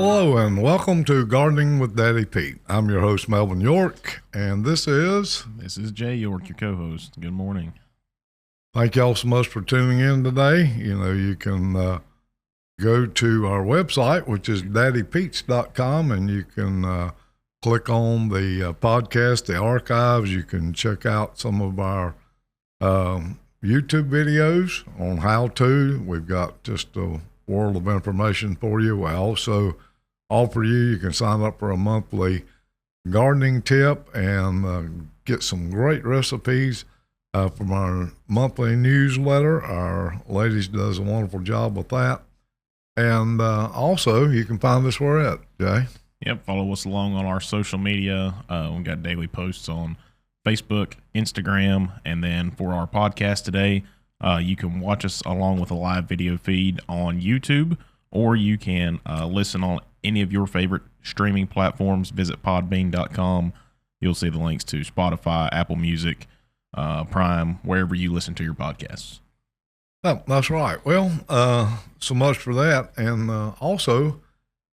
Hello and welcome to Gardening with Daddy Pete. I'm your host, Melvin York, and this is Jay York, your co-host. Good morning. Thank y'all so much for tuning in today. You know, you can go to our website, which is daddypetes.com, and you can click on the podcast, the archives. You can check out some of our YouTube videos on how to. We've got just a world of information for you. We also offer you can sign up for a monthly gardening tip and get some great recipes from our monthly newsletter. Our ladies does a wonderful job with that. And also, you can find us where at, Jay? Yep, follow us along on our social media. We've got daily posts on Facebook, Instagram, and then for our podcast today, you can watch us along with a live video feed on YouTube, or you can listen on any of your favorite streaming platforms. Visit podbean.com. You'll see the links to Spotify, Apple Music, Prime, wherever you listen to your podcasts. Oh, that's right. Well, so much for that. And also,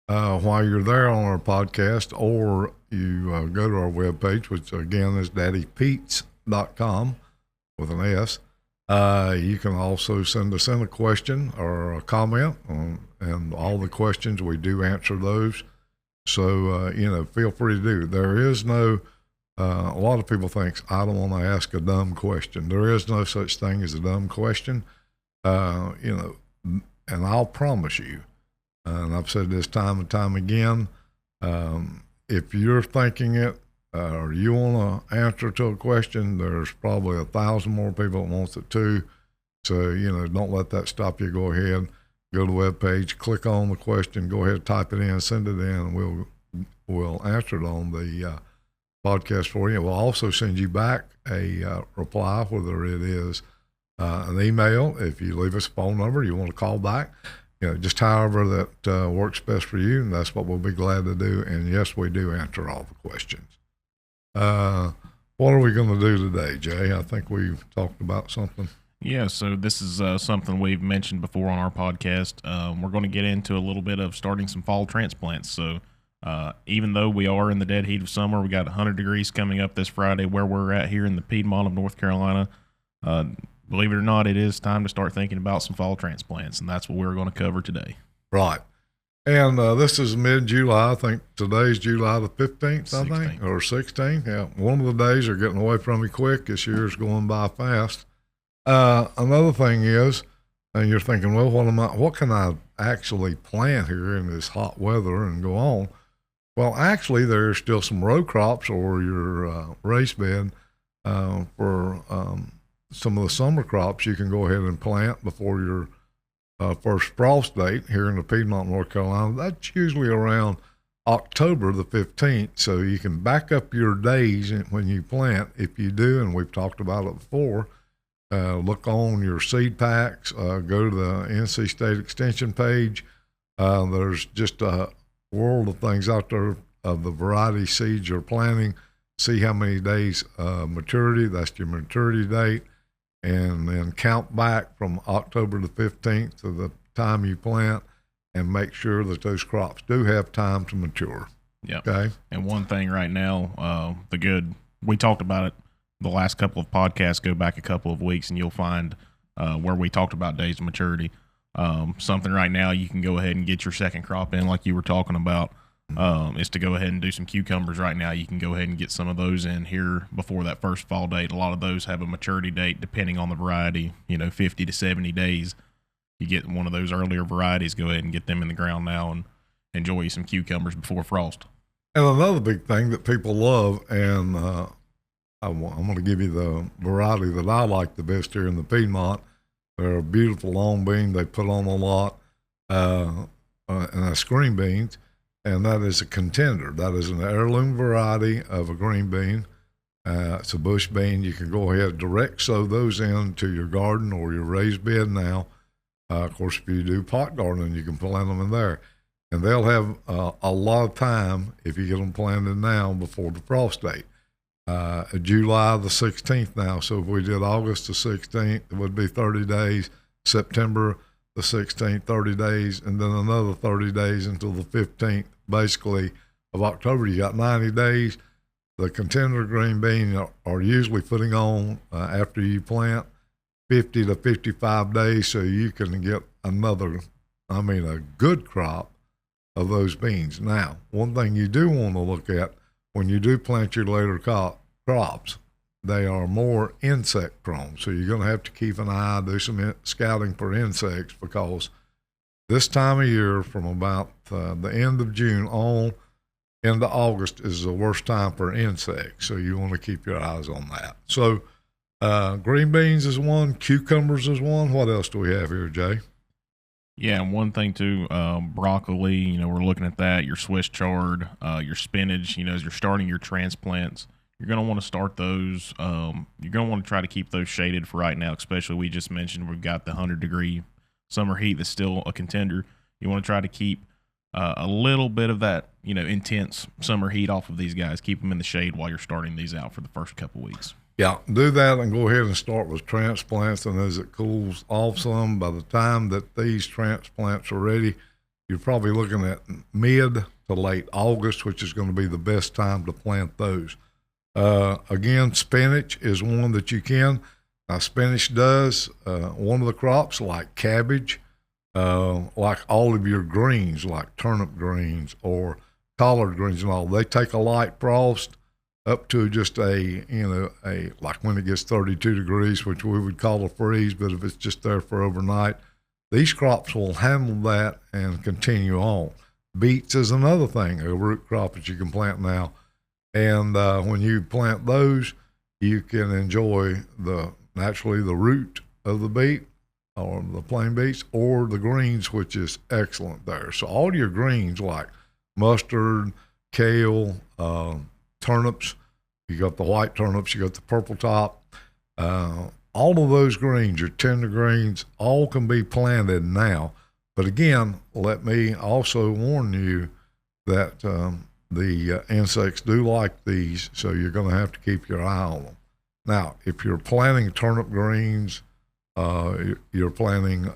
while you're there on our podcast, or you go to our webpage, which again is daddypetes.com with an S, you can also send us in a question or a comment, and all the questions, we do answer those. So, feel free to do. There is no, a lot of people think, I don't want to ask a dumb question. There is no such thing as a dumb question, and I'll promise you, and I've said this time and time again, if you're thinking it, or you want to answer to a question, there's probably 1,000 more people that wants it too. So, don't let that stop you. Go ahead, go to the webpage, click on the question, go ahead, type it in, send it in, and we'll answer it on the podcast for you. We'll also send you back a reply, whether it is an email, if you leave us a phone number, you want to call back, just however that works best for you, and that's what we'll be glad to do. And yes, we do answer all the questions. What are we going to do today, Jay? I think we've talked about something. Yeah, so this is something we've mentioned before on our podcast. We're going to get into a little bit of starting some fall transplants. So even though we are in the dead heat of summer, we got 100 degrees coming up this Friday where we're at here in the Piedmont of North Carolina. Believe it or not, it is time to start thinking about some fall transplants, and that's what we're going to cover today. Right. And this is mid-July. I think today's July the 15th, 16th. I think, or 16th. Yeah, one of the days are getting away from me quick. This year's going by fast. Another thing is, and you're thinking, well, what can I actually plant here in this hot weather and go on? Well, actually, there's still some row crops or your raised bed for some of the summer crops you can go ahead and plant before your first frost date here in the Piedmont, North Carolina. That's usually around October the 15th, so you can back up your days when you plant. If you do, and we've talked about it before, look on your seed packs, go to the NC State Extension page. There's just a world of things out there of the variety seeds you're planting. See how many days maturity, that's your maturity date. And then count back from October the 15th to the time you plant and make sure that those crops do have time to mature. Yeah. Okay. And one thing right now, we talked about it the last couple of podcasts, go back a couple of weeks and you'll find where we talked about days of maturity. Something right now you can go ahead and get your second crop in like you were talking about. Is to go ahead and do some cucumbers right now. You can go ahead and get some of those in here before that first fall date. A lot of those have a maturity date depending on the variety, 50 to 70 days. You get one of those earlier varieties, go ahead and get them in the ground now and enjoy some cucumbers before frost. And another big thing that people love, and I'm going to give you the variety that I like the best here in the Piedmont. They're a beautiful long bean they put on a lot, and that's green beans. And that is a Contender. That is an heirloom variety of a green bean. It's a bush bean. You can go ahead direct sow those into your garden or your raised bed now. Of course, if you do pot gardening, you can plant them in there. And they'll have a lot of time if you get them planted now before the frost date. July the 16th now. So if we did August the 16th, it would be 30 days. September the 16th, 30 days, and then another 30 days until the 15th, basically, of October. You got 90 days. The Contender green beans are usually putting on after you plant 50 to 55 days, so you can get a good crop of those beans. Now, one thing you do want to look at when you do plant your later crops, they are more insect prone. So you're going to have to keep an eye, do some scouting for insects, because this time of year, from about the end of June on into August, is the worst time for insects. So you want to keep your eyes on that. So green beans is one, cucumbers is one. What else do we have here, Jay? Yeah, and one thing too, broccoli, we're looking at that, your Swiss chard, your spinach, as you're starting your transplants, you're going to want to start those. You're going to want to try to keep those shaded for right now, especially we just mentioned we've got the 100-degree summer heat that's still a contender. You want to try to keep a little bit of that, intense summer heat off of these guys. Keep them in the shade while you're starting these out for the first couple weeks. Yeah, do that and go ahead and start with transplants. And as it cools off some, by the time that these transplants are ready, you're probably looking at mid to late August, which is going to be the best time to plant those. Again, spinach is one that you can. Spinach does one of the crops like cabbage, like all of your greens, like turnip greens or collard greens and all. They take a light frost up to just a like when it gets 32 degrees, which we would call a freeze, but if it's just there for overnight, these crops will handle that and continue on. Beets is another thing, a root crop that you can plant now. And when you plant those, you can enjoy naturally the root of the beet or the plain beets or the greens, which is excellent there. So all your greens like mustard, kale, turnips, you got the white turnips, you got the purple top, all of those greens, your tender greens, all can be planted now. But again, let me also warn you that the insects do like these, so you're going to have to keep your eye on them. Now, if you're planting turnip greens, you're planting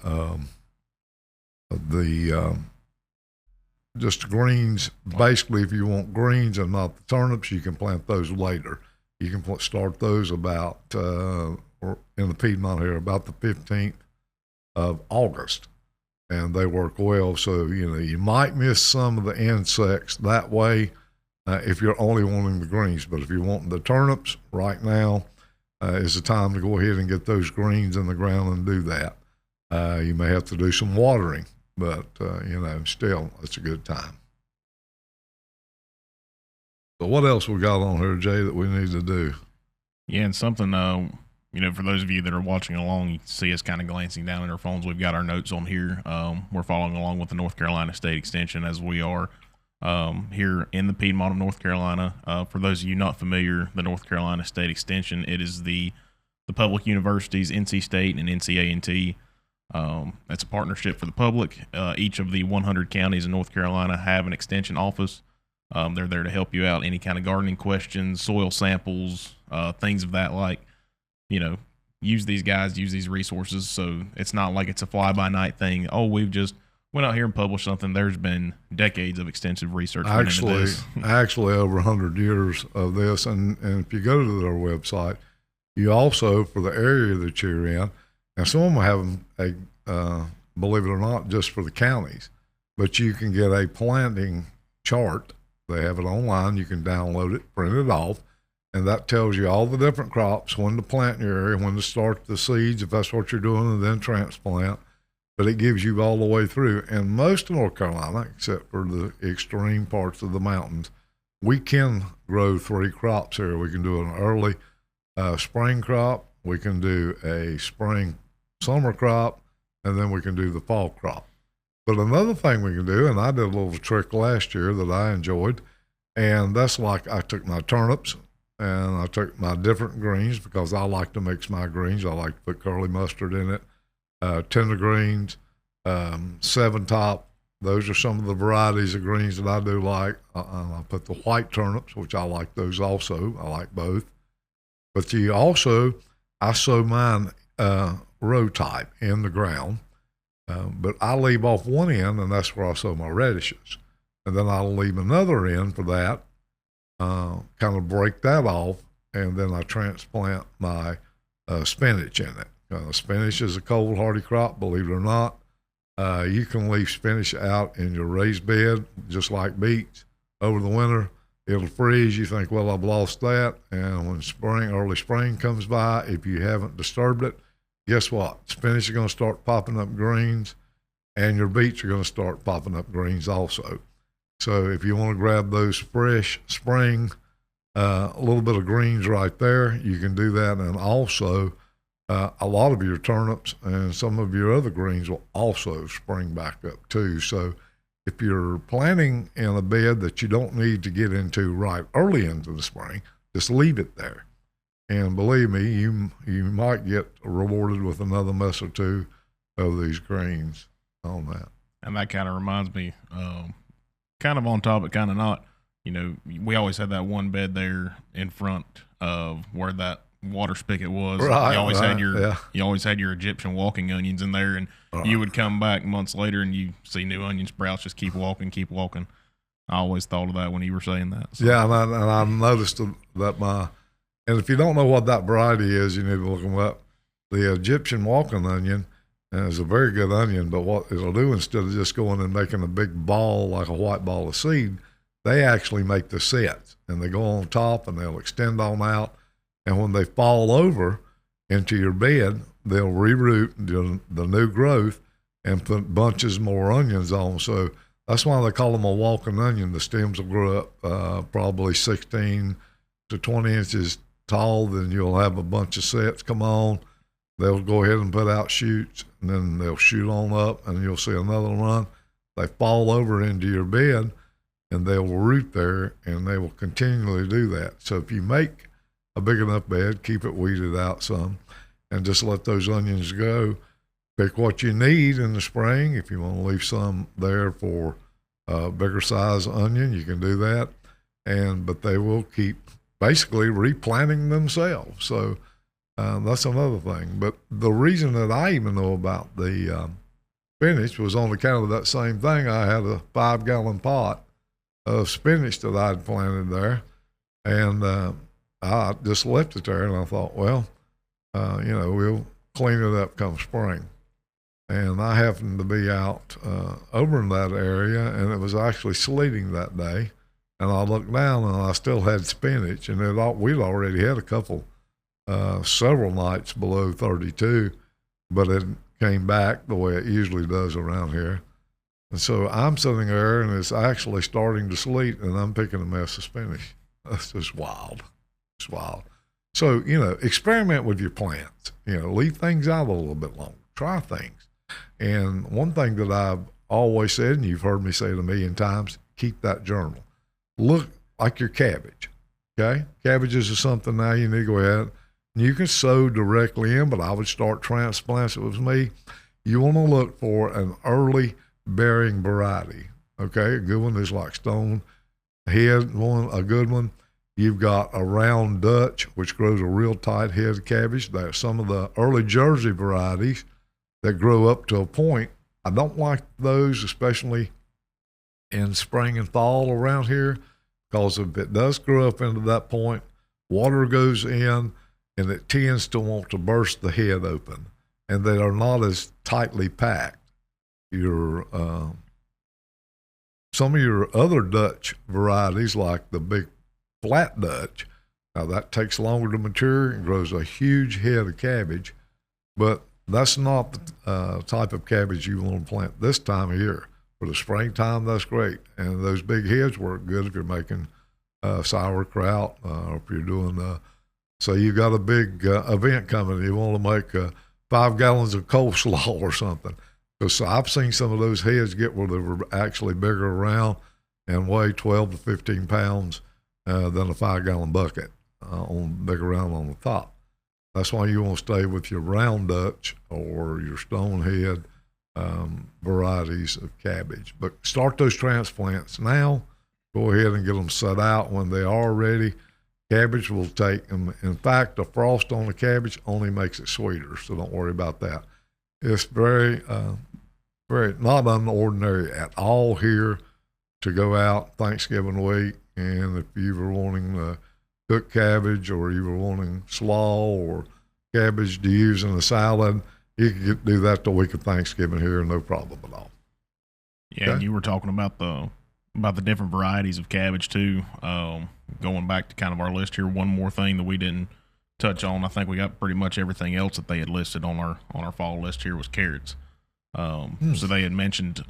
just greens. Basically, if you want greens and not the turnips, you can plant those later. You can start those about, in the Piedmont here, about the 15th of August. And they work well. So, you might miss some of the insects that way if you're only wanting the greens. But if you're wanting the turnips, right now is the time to go ahead and get those greens in the ground and do that. You may have to do some watering, but, still, it's a good time. So what else we got on here, Jay, that we need to do? Yeah, and something, for those of you that are watching along, you can see us kind of glancing down at our phones. We've got our notes on here. We're following along with the North Carolina State Extension as we are here in the Piedmont of North Carolina. For those of you not familiar, the North Carolina State Extension, it is the public universities, NC State and NCA&T. It's a partnership for the public. Each of the 100 counties in North Carolina have an extension office. They're there to help you out, any kind of gardening questions, soil samples, things of that like. Use these guys, use these resources. So it's not like it's a fly-by-night thing. Oh, we've just went out here and published something. There's been decades of extensive research into this. Actually, over 100 years of this. And if you go to their website, you also, for the area that you're in, and some of them have believe it or not, just for the counties, but you can get a planting chart. They have it online. You can download it, print it off. And that tells you all the different crops, when to plant in your area, when to start the seeds, if that's what you're doing, and then transplant. But it gives you all the way through. And most of North Carolina, except for the extreme parts of the mountains, we can grow 3 crops here. We can do an early spring crop, we can do a spring summer crop, and then we can do the fall crop. But another thing we can do, and I did a little trick last year that I enjoyed, and that's like I took my turnips, and I took my different greens because I like to mix my greens. I like to put curly mustard in it, tender greens, 7-top. Those are some of the varieties of greens that I do like. I put the white turnips, which I like those also. I like both. But I sow mine row type in the ground. But I leave off one end, and that's where I sow my radishes. And then I'll leave another end for that, kind of break that off, and then I transplant my spinach in it. Spinach is a cold hardy crop, believe it or not. You can leave spinach out in your raised bed, just like beets, over the winter. It'll freeze. You think, well, I've lost that. And when early spring comes by, if you haven't disturbed it, guess what? Spinach is going to start popping up greens, and your beets are going to start popping up greens also. So if you want to grab those fresh spring, a little bit of greens right there, you can do that. And also, a lot of your turnips and some of your other greens will also spring back up too. So if you're planting in a bed that you don't need to get into right early into the spring, just leave it there. And believe me, you might get rewarded with another mess or two of these greens on that. And that kind of reminds me, kind of on topic, kind of not. You know, we always had that one bed there in front of where that water spigot was. Right, you always had your Egyptian walking onions in there, and you would come back months later and you see new onion sprouts just keep walking. I always thought of that when you were saying that. So. Yeah, and I noticed that and if you don't know what that variety is, you need to look them up. The Egyptian walking onion is a very good onion, but what it'll do, instead of just going and making a big ball like a white ball of seed, they actually make the sets, and they go on top and they'll extend on out. And when they fall over into your bed, they'll reroot the new growth and put bunches more onions on. So that's why they call them a walking onion. The stems will grow up probably 16 to 20 inches tall. Then you'll have a bunch of sets come on. They'll go ahead and put out shoots, and then they'll shoot on up, and you'll see another run. They fall over into your bed, and they will root there, and they will continually do that. So if you make a big enough bed, keep it weeded out some, and just let those onions go. Pick what you need in the spring. If you want to leave some there for a bigger size onion, you can do that. But they will keep basically replanting themselves. So that's another thing. But the reason that I even know about the spinach was on account of that same thing. I had a 5-gallon pot of spinach that I'd planted there, and I just left it there, and I thought, well, we'll clean it up come spring. And I happened to be out over in that area, and it was actually sleeting that day. And I looked down, and I still had spinach, and we'd already had several nights below 32, but it came back the way it usually does around here. And so I'm sitting there, and it's actually starting to sleet, and I'm picking a mess of spinach. That's just wild. It's wild. So, experiment with your plants. Leave things out a little bit longer. Try things. And one thing that I've always said, and you've heard me say it a million times, keep that journal. Look like your cabbage, okay? Cabbages is something now you need to go ahead. You can sow directly in, but I would start transplants. It was me. You want to look for an early bearing variety, okay? A good one is like Stonehead, a good one. You've got a Round Dutch, which grows a real tight head of cabbage. There's some of the early Jersey varieties that grow up to a point. I don't like those, especially in spring and fall around here, because if it does grow up into that point, water goes in and it tends to want to burst the head open, and they are not as tightly packed. Some of your other Dutch varieties, like the big flat Dutch, now that takes longer to mature and grows a huge head of cabbage, but that's not the type of cabbage you want to plant this time of year. For the springtime, that's great. And those big heads work good if you're making sauerkraut, or if you're doing, so you got a big event coming, you want to make 5 gallons of coleslaw or something. So I've seen some of those heads get where they were actually bigger around and weigh 12 to 15 pounds than a 5-gallon bucket, big around on the top. That's why you want to stay with your Round Dutch or your Stonehead varieties of cabbage. But start those transplants now. Go ahead and get them set out when they are ready. Cabbage will take them. In fact, the frost on the cabbage only makes it sweeter, so don't worry about that. It's very very not unordinary at all here to go out Thanksgiving week, and if you were wanting to cook cabbage or you were wanting slaw or cabbage to use in a salad, you could do that the week of Thanksgiving here, no problem at all. Yeah, Okay. and you were talking about the different varieties of cabbage too. Going back to kind of our list here, one more thing that we didn't touch on. I think we got pretty much everything else that they had listed on our fall list here was carrots. So they had mentioned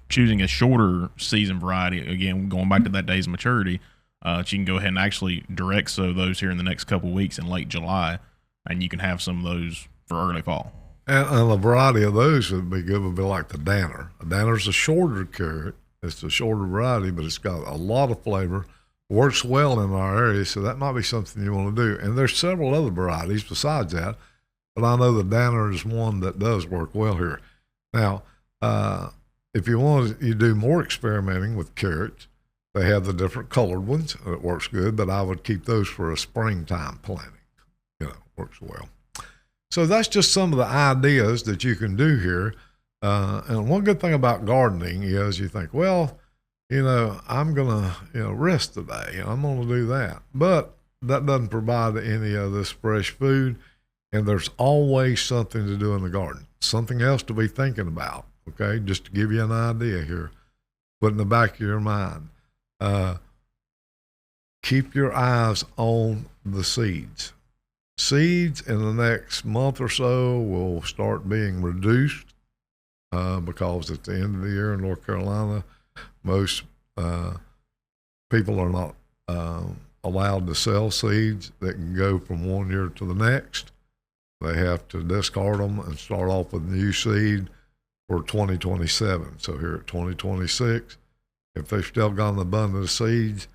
choosing a shorter season variety. Again, going back to that days of maturity, you can go ahead and actually direct sow those here in the next couple of weeks in late July, and you can have some of those for early fall. And a variety of those would be good would be like the Danner. A Danner's a shorter carrot. It's a shorter variety, but it's got a lot of flavor. Works well in our area, so that might be something you want to do. And there's several other varieties besides that, but I know the Danner is one that does work well here. Now, if you want to, you do more experimenting with carrots. They have the different colored ones. It works good, but I would keep those for a springtime planting. Works well. So that's just some of the ideas that you can do here. And one good thing about gardening is you think, well, I'm going to, rest today. I'm going to do that. But that doesn't provide any of this fresh food. And there's always something to do in the garden, something else to be thinking about. Okay. Just to give you an idea here, put in the back of your mind, keep your eyes on the seeds. Seeds in the next month or so will start being reduced because at the end of the year in North Carolina, most people are not allowed to sell seeds that can go from one year to the next. They have to discard them and start off with new seed for 2027. So here at 2026, if they've still got an abundance of seeds,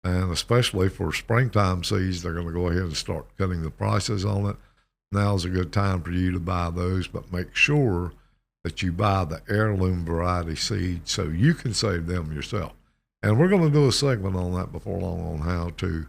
and especially for springtime seeds, they're going to go ahead and start cutting the prices on it. Now's a good time for you to buy those, but make sure that you buy the heirloom variety seeds so you can save them yourself. And we're going to do a segment on that before long on how to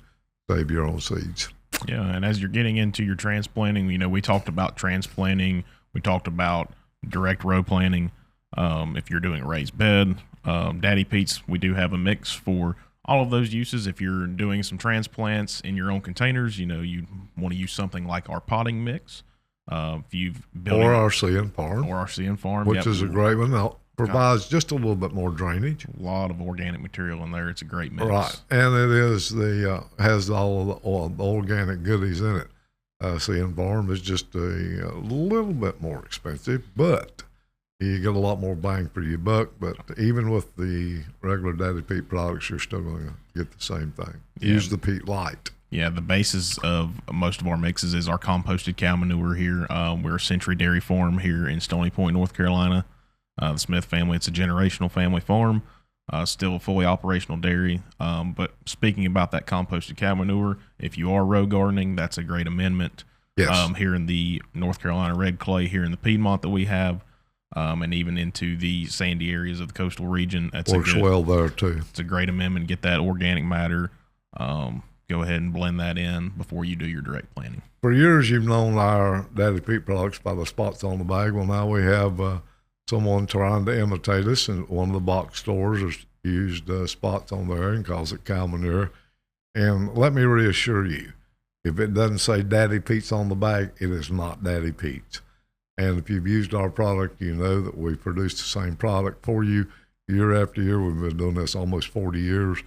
save your own seeds. Yeah, and as you're getting into your transplanting, we talked about transplanting. We talked about direct row planting. If you're doing a raised bed, Daddy Pete's, we do have a mix for all of those uses. If you're doing some transplants in your own containers, you want to use something like our potting mix. If you've built or our CN farm, which is a great one. That provides just a little bit more drainage. A lot of organic material in there. It's a great mix. Right, and it is has all of the organic goodies in it. CN farm is just a little bit more expensive, but you get a lot more bang for your buck. But even with the regular Daddy Pete products, you're still going to get the same thing. Yeah. Use the Pete Light. Yeah, the basis of most of our mixes is our composted cow manure here. We're a Century Dairy Farm here in Stony Point, North Carolina. The Smith family, it's a generational family farm, still a fully operational dairy. But speaking about that composted cow manure, if you are row gardening, that's a great amendment. Yes. Here in the North Carolina red clay here in the Piedmont that we have. And even into the sandy areas of the coastal region. That's works well there too. It's a great amendment. Get that organic matter. Go ahead and blend that in before you do your direct planting. For years, you've known our Daddy Pete products by the spots on the bag. Well, now we have someone trying to imitate us, and one of the box stores has used spots on there and calls it cow manure. And let me reassure you, if it doesn't say Daddy Pete's on the bag, it is not Daddy Pete's. And if you've used our product, you know that we produce the same product for you year after year. We've been doing this almost 40 years,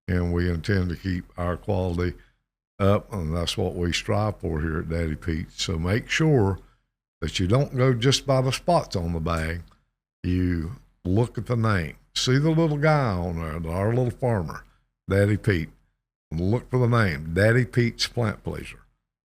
and we intend to keep our quality up, and that's what we strive for here at Daddy Pete's. So make sure that you don't go just by the spots on the bag. You look at the name. See the little guy on there, our little farmer, Daddy Pete. Look for the name, Daddy Pete's Plant Pleaser,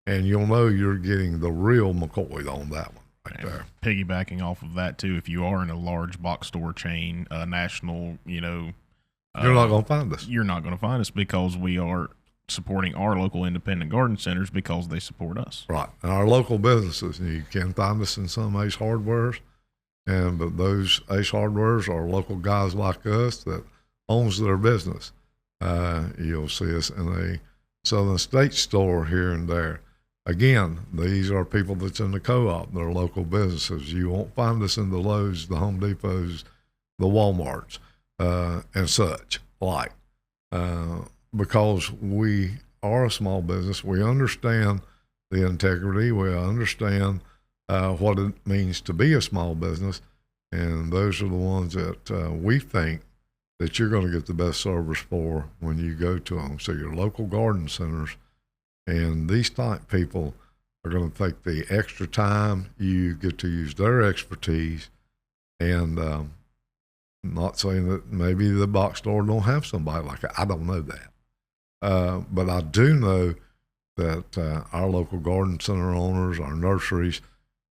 and you'll know you're getting the real McCoy on that one. Right there. Piggybacking off of that too, if you are in a large box store chain, national, you're not going to find us. You're not going to find us because we are supporting our local independent garden centers because they support us. Right, and our local businesses. You can find us in some Ace Hardwares, but those Ace Hardwares are local guys like us that owns their business. You'll see us in a Southern States store here and there. again, these are people that's in the co-op. They're local businesses. You won't find us in the Lowe's, the Home Depots, the Walmarts, and such like, because we are a small business. We understand the integrity. We understand what it means to be a small business, and those are the ones that we think that you're going to get the best service for when you go to them. So your local garden centers and these type people are going to take the extra time. You get to use their expertise, and not saying that maybe the box store don't have somebody like that. I don't know that. But I do know that our local garden center owners, our nurseries,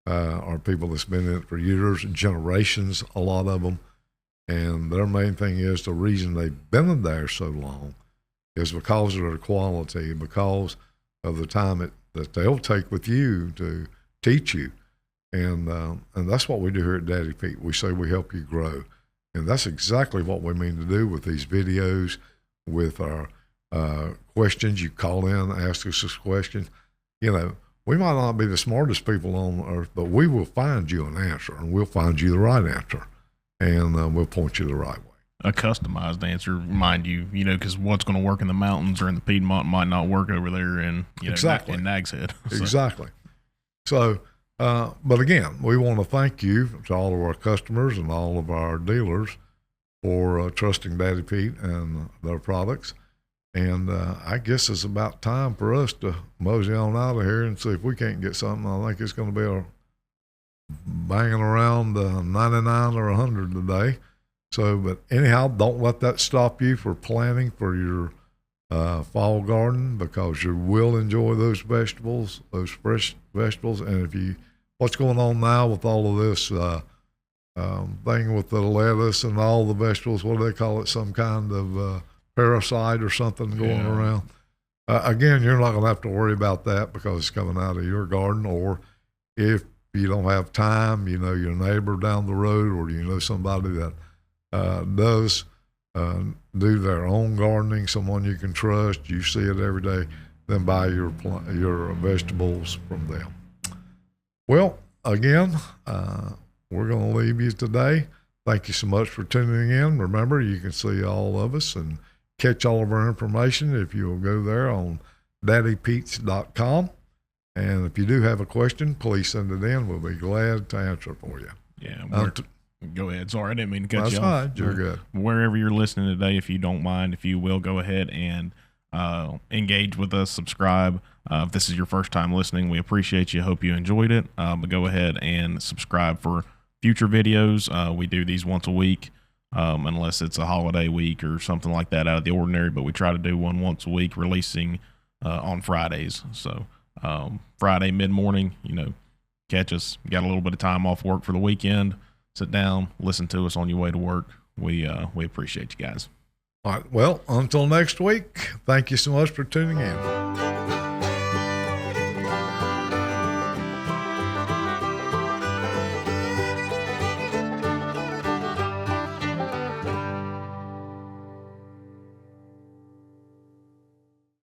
are people that's been in it for years, generations, a lot of them. And their main thing is the reason they've been in there so long is because of their quality, because of the time that they'll take with you to teach you. And that's what we do here at Daddy Pete. We say we help you grow. And that's exactly what we mean to do with these videos, with our questions. You call in, ask us this question. You know, we might not be the smartest people on earth, but we will find you an answer, and we'll find you the right answer, and we'll point you the right way. A customized answer, mind you, because what's going to work in the mountains or in the Piedmont might not work over there in, exactly. in Nag's Head. So. Exactly. So, but again, we want to thank you to all of our customers and all of our dealers for trusting Daddy Pete and their products. And I guess it's about time for us to mosey on out of here and see if we can't get something. I think it's going to be a banging around 99 or 100 today. So, but anyhow, don't let that stop you for planning for your fall garden, because you will enjoy those vegetables, those fresh vegetables. And what's going on now with all of this thing with the lettuce and all the vegetables, what do they call it? Some kind of parasite or something going around. Again, you're not going to have to worry about that because it's coming out of your garden. Or if you don't have time, your neighbor down the road, or somebody that does do their own gardening, someone you can trust, you see it every day, then buy your vegetables from them. Well, again, we're going to leave you today. Thank you so much for tuning in. Remember, you can see all of us and catch all of our information if you'll go there on daddypeets.com. And if you do have a question, please send it in. We'll be glad to answer it for you. Yeah. Go ahead. Sorry, I didn't mean to cut you off. That's fine. You're good. Wherever you're listening today, if you don't mind, if you will, go ahead and engage with us, subscribe. If this is your first time listening, we appreciate you. Hope you enjoyed it. But go ahead and subscribe for future videos. We do these once a week, unless it's a holiday week or something like that out of the ordinary. But we try to do one once a week, releasing on Fridays. So Friday mid-morning, catch us. Got a little bit of time off work for the weekend. Sit down, listen to us on your way to work. We appreciate you guys. All right. Well, until next week, thank you so much for tuning in.